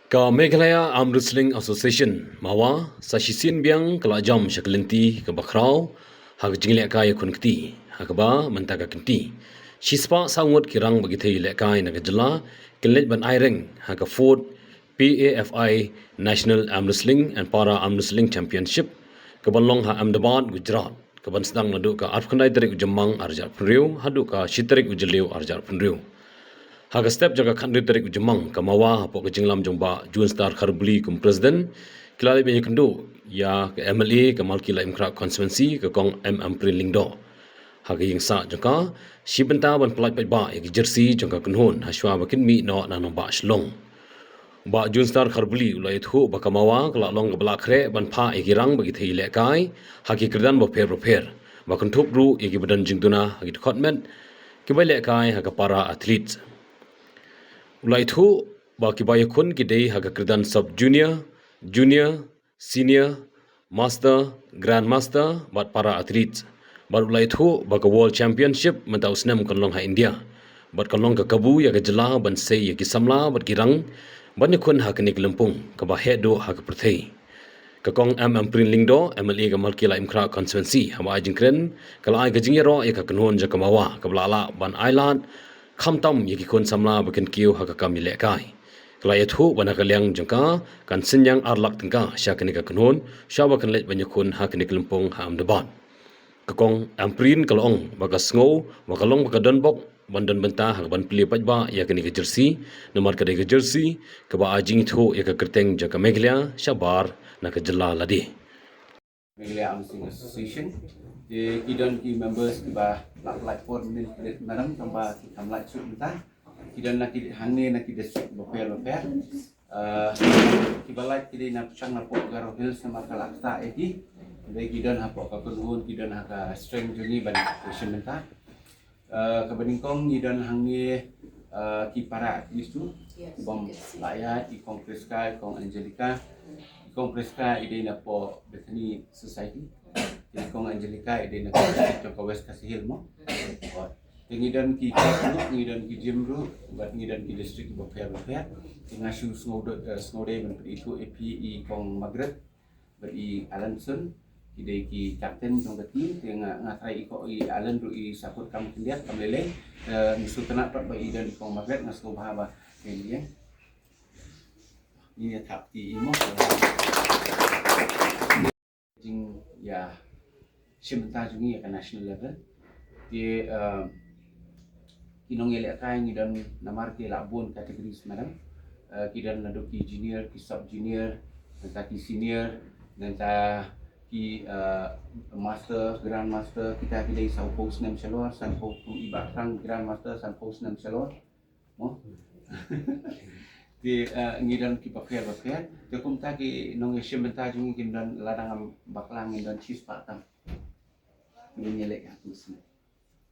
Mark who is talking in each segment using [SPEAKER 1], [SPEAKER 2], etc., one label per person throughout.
[SPEAKER 1] Ka Meghalaya Arm Wrestling Association mawa sa sisin biang kala jam syaklenti ke bakrau hak jinglek kai kun kti hak ba mentaga kinti shispa sangut kirang bagi thei lek kai na gajla kinlet ban aireng hak fourth PAFI National Arm Wrestling and Para Arm Wrestling Championship ke Banlong ha Ahmedabad Gujarat ke ban sedang nadu ka Arfkandai tarik ujamang arjar punriu hadu ka shitarik ujeliu arjar punriu Haga step jaga khandri tarik ujemang kamawa hapo ke jinglam jomba Jun Star Kharbuli kum president kilale benye kendo ya ke MLA ke Malki Laim Krak constituency ke kong Prin Lingdo haga yingsa jaka shibenta ban pelaj ba ya ke jersey jaka kunhon haswa bakin mi no na no ba shlong ba Jun Star Kharbuli ulai thu ba kamawa kala long ke belakre ban pha ya girang bagi thei le kai haki kerdan ba per ba kuntup ru ya ke badan jingtuna haki department ke ba le kai haga para athletes Ulai thu ba kibaya kun kidei haga kerdan sub junior, junior, senior, master, grandmaster bat para atlet. Bat ulai thu ba ka world championship mentau senam kalong ha India. Bat kalong ka kabu ya ka jela ban sei ya ki samla bat kirang ban ni kun ha ka ni kelempung ka ba hedo ha ka perthei. Ka kong Prin Lingdo MLA ka Malki Laim Krak constituency ha ba jingkren kala ai ka jingero ya ka kanhon ja kamawa ka blala ban island khamtam yaki kon samla bakin kiu haka kami lekai klaya thu wana kalyang jangka kan sinyang arlak tengka syakani ka kanhon syawa kan let banyakun hakani kelempong ha Ahmedabad kakong amprin kalong baga sngo wakalong baga donbok bandan benta hak ban pli pajba yakani ka jersey nomor ka ka jersey ka ba ajing thu ya ka kerteng jaka Meghalaya syabar na ka jela ladi
[SPEAKER 2] Meghalaya Arm Wrestling Association. The kidon ki members ki ba like for min kredit madam tamba ki kam like suit minta. Kidon na ki hangne na ki district bopel. Ki ba like ki na chang na pok garo hills na makalakta eki. Dai kidon ha pok ka kunun kidon ha ka strength juni ban question minta. Kabaningkong kidon hangne ki para isu bom layat ki kong Priska kong Angelica kong Priska ide na po Bethany Society kong Angelica ide na ko West Kasihil mo ngidon ki ngidon ki Jimru bat ngidon ki district bopel ngasu snode ban itu APE kong Margaret bat i Alanson ide ki captain kong kati ngatrai ko i Alan ru i saput kam kendiat kam lele musuh tenak pat ba idon kong Margaret ngasu bahaba ini ini thap ti mo jing ya simta jungi ka national level di kinong ele kai ngidon namar ke labon kategori semalam kidan naduki junior ki sub junior nanta ki senior nanta ki master grand master kita kidai sau post nam chalor san post tu ibatang grand master san post nam chalor mo di ngidon ki pakai de kumta ki nong simta jungi kindan ladang baklang ngidon cheese patam ini nyelek aku semua.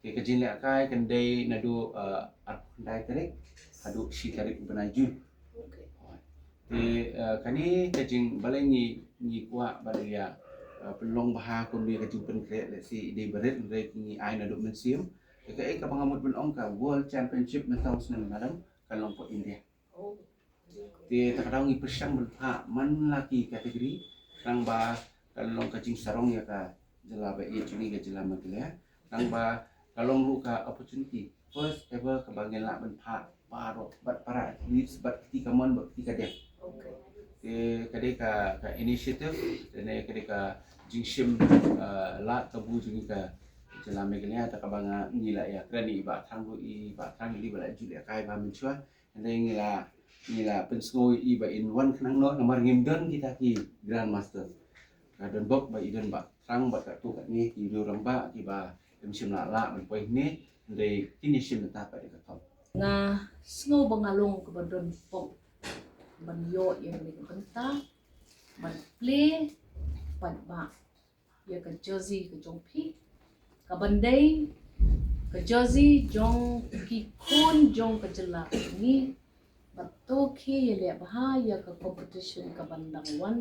[SPEAKER 2] Ke kejinlek kai kendai nadu Arfkandai tarik hadu si tarik benaju. Di kani kejing balai ni kuat balia pelong baha kun dia kejumpen krek si di berit ndai ni ai nadu mensium. Ke ka pangamut benong ka World Championship mentau senang madam kelompok India. Di takadang ni persang berha man laki kategori rang ba kalong kajing sarong ya ka jela ba cuni ke jela Meghalaya rang ba kalong lu ka opportunity first ever ke bagian la ban pha paro bat para leads bat ketika mon bat ketika dia ke kade ka initiative dan kade ka jingshim la tabu jungi ka jela Meghalaya ta ka banga ngila ya krani ba thang lu i ba thang li ba ju le kai ba menchua ndai ngila pensgo i ba in one khnang no nomor ngimdon kita ki grand master kadon bok ba idon ba sang ba tu kat ni ki do ramba ki ba sim la ban poi ni ndai kini sim ta pa de ka
[SPEAKER 3] nga sngo bangalong ke badon pok ban yo yang ni kenta ban play ban ba ya ke jersey ke jongpi ka bandai ke jersey jong ki kun jong ke jela ni bato ke ya le bahaya ke competition ke bandang wan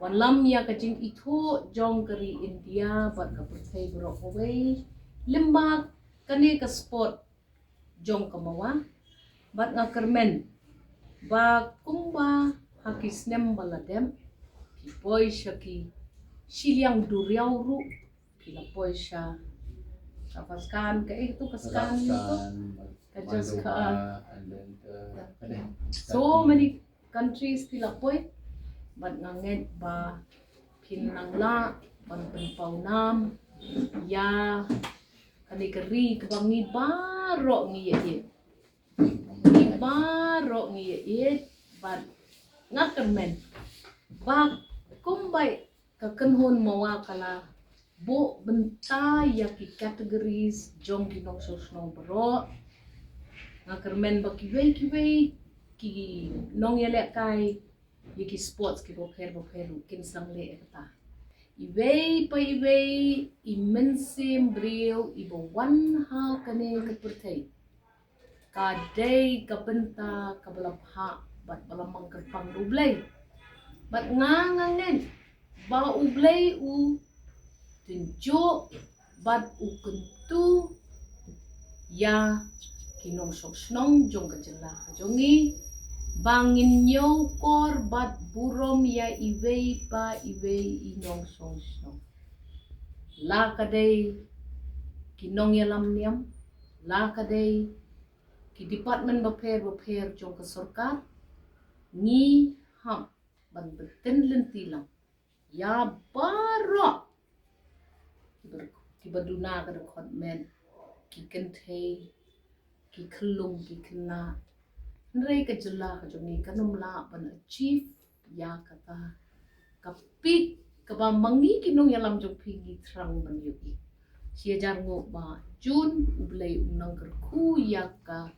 [SPEAKER 3] lam ya ka jing itu jong kari India bat ka perthai borok away limba kani ka sport jong kamawa bat nga kermen ba kumba hakisnem baladem ki poisha ki siliang duriau ru pila poisha kapaskan ke itu kaskan itu kajaskan
[SPEAKER 2] and then
[SPEAKER 3] so many countries pila poi bat nganget ba pinang la ban paunam ya kani keri kebangi baro ngi ye ni baro ngi ye bat ngakemen ba kumbai ka kenhon mawa kala bo benta ya ki categories jong kinong sosnong bro ngakermen ba kiwei ki nong yele kai yiki sports ki bo pher kin sang le eta iwei pa iwei imensim brio ibo wan ha kane ka pertai ka dei ka benta ka balapha bat balamang ka pang dublay bat ngangangen ba ublay u tunjo bat u kentu ya kinong sosnong jong kajela kajongi bangin nyo kor bat burom ya iwei pa iwei inong sosnong la kadai kinong ya lam niam la kadai ki department bapher jong ka sarkar ni ham ban beten lentilang ya baro ki baduna ka department ki kentei ki kelung ki kena nrei ka jela ka jongi kanum la ban achieve ya kata kapik ka ba mangi kinong yalam jong pingi trang ban yuki sia jar ngo ba jun ublei unang kerku ya ka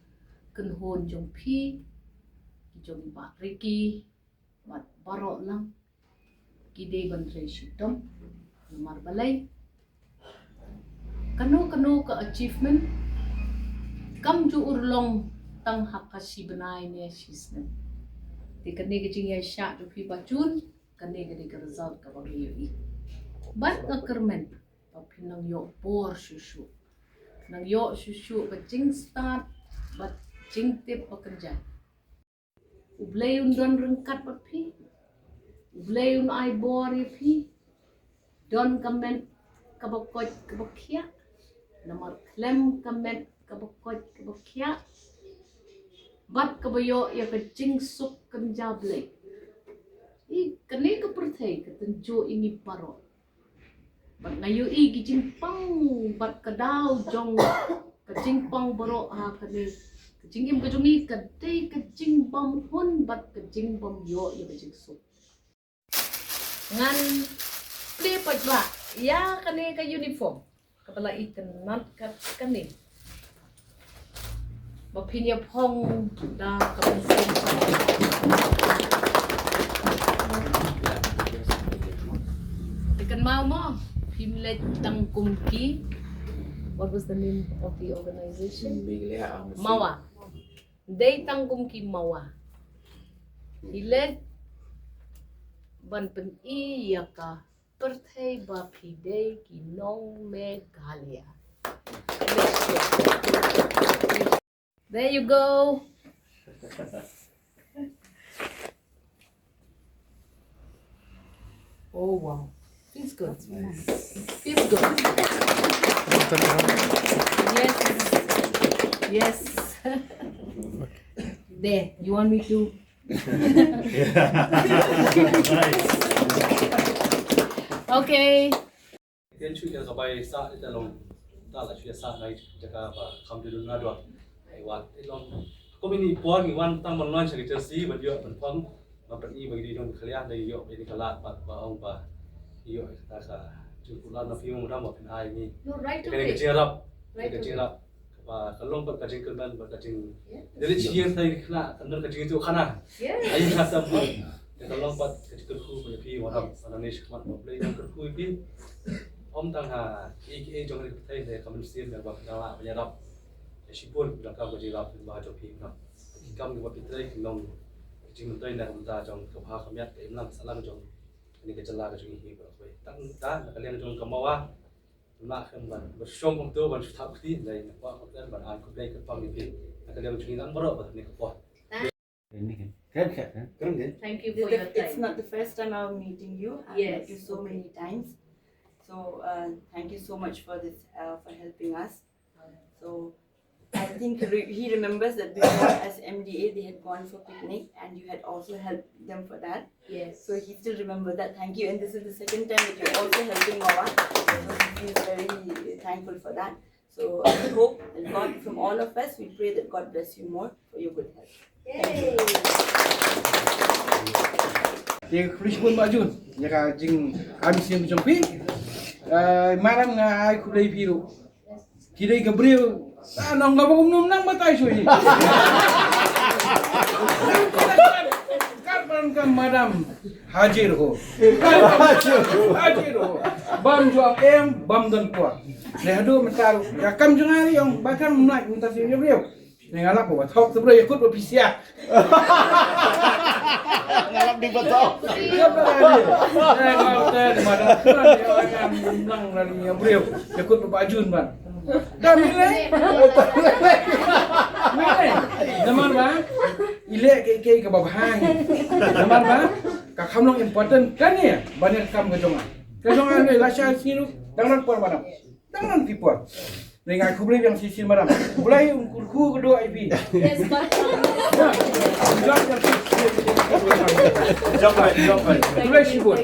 [SPEAKER 3] kenhon jong pi ki jong ba riki bat baro lang ki dei ban rei shitom mar balai kanu ka achievement kam ju urlong tang hakasi benai ne shisne ti kane ke jing ya sha ju pi bachun kane ke de result ka ba yi bat ngakermen pa pinang yo por shushu nang yo shushu ba jing start bat jing tip pekerja ublay don rengkat pa pi ublay ai bor ya pi don kamen kabakot kabakya namar klem kamen kabakot kabakya bat kabayo ya kecing suk kenjable I kane ka perthai ka tenjo ini paro bat ngayo I gijing pang bat kadau jong kecing pang baro ha kane kecing im kajongi kadai kecing bam hun bat kecing bam yo ya kecing suk ngan play ba ya kane ka uniform kapala itenat kat kane bapinya pong da kapansin ikan mau mo pimlet tang kumki what was the name of the organization mawa day tang kumki mawa hilet ban pen iya ka perthai ba pide kinong me galia there you go. Oh wow, feels good. Feels good. Yes. There, you want me to? Okay.
[SPEAKER 4] Then should just by start it along. That should start right. Jaka come to do not what. I want it long. Community born in one time on lunch and just see but you're on phone. But even you don't clear the yoke in the lot, but by you as a to put on a few more of an eye me.
[SPEAKER 3] No, right
[SPEAKER 4] Can
[SPEAKER 3] away.
[SPEAKER 4] I cheer up?
[SPEAKER 3] Right
[SPEAKER 4] Can I cheer
[SPEAKER 3] away.
[SPEAKER 4] up? A long but cutting curban, but cutting. There is here thing, another cutting to Hana.
[SPEAKER 3] Yeah.
[SPEAKER 4] I have some food. There's a long but cutting who will be one of an nation one of play who will be. Tăng hà ý trong cái thấy để comment xem là vào cái nào bây giờ đọc để ship buôn là cao của chị đọc vào cho phim nó cầm cái vật đây thì nông chỉ mình đây là chúng ta trong cái hoa không biết cái làm sản làm trong cái chân la cái chuyện gì vậy tăng giá là cái liên trong cầm máu á mà không bằng một số công ty bằng tháp tí này qua một cái bản án của đây cái phòng này cái liên trong những ăn bữa rồi này có
[SPEAKER 2] Ini kan. Keren kan? Keren kan?
[SPEAKER 3] Thank you for your
[SPEAKER 5] It's
[SPEAKER 3] time.
[SPEAKER 5] not the first time I'm meeting you. I've
[SPEAKER 3] Yes,
[SPEAKER 5] met you so many times. So thank you so much for this, for helping us. So I think he remembers that before as MDA they had gone for picnic and you had also helped them for that.
[SPEAKER 3] Yes.
[SPEAKER 5] So he still remembers that. Thank you. And this is the second time that you're also helping Mawa. So he is very thankful for that. So we hope that God, from all of us, we pray that God bless you more for your good health.
[SPEAKER 3] Yay.
[SPEAKER 6] Dia kulis pun baju. Jika jing kami siang jumpi, malam ngai kulai biru. Kira Gabriel, nong gabung umum nang matai suyi. Kapan kam madam hadir ho. Hadir ho. Bam juang bam dan kuat. Lehadu mentaru. Ya kam jengari yang bahkan menaik minta siang Gabriel. Nengalap bawa tok sebenarnya ikut berpisiak.
[SPEAKER 7] Ngalap di betok.
[SPEAKER 6] Iya berani. Saya ngomong mana dia akan menang dari Gabriel. Ikut berbajun ban. Dah milih. Milih. Zaman bang. Ilek ke babahang. Zaman bang. Kak kamlong important kan ya. Banyak kam kejongan. Kejongan ni lasya sini dangan puan madam. Dangan tipuan. Dengan aku beli yang sisi madam. Mulai ku kedua IP.
[SPEAKER 3] Yes, but
[SPEAKER 6] Jom yang sisi. Jom. Mulai sibuk.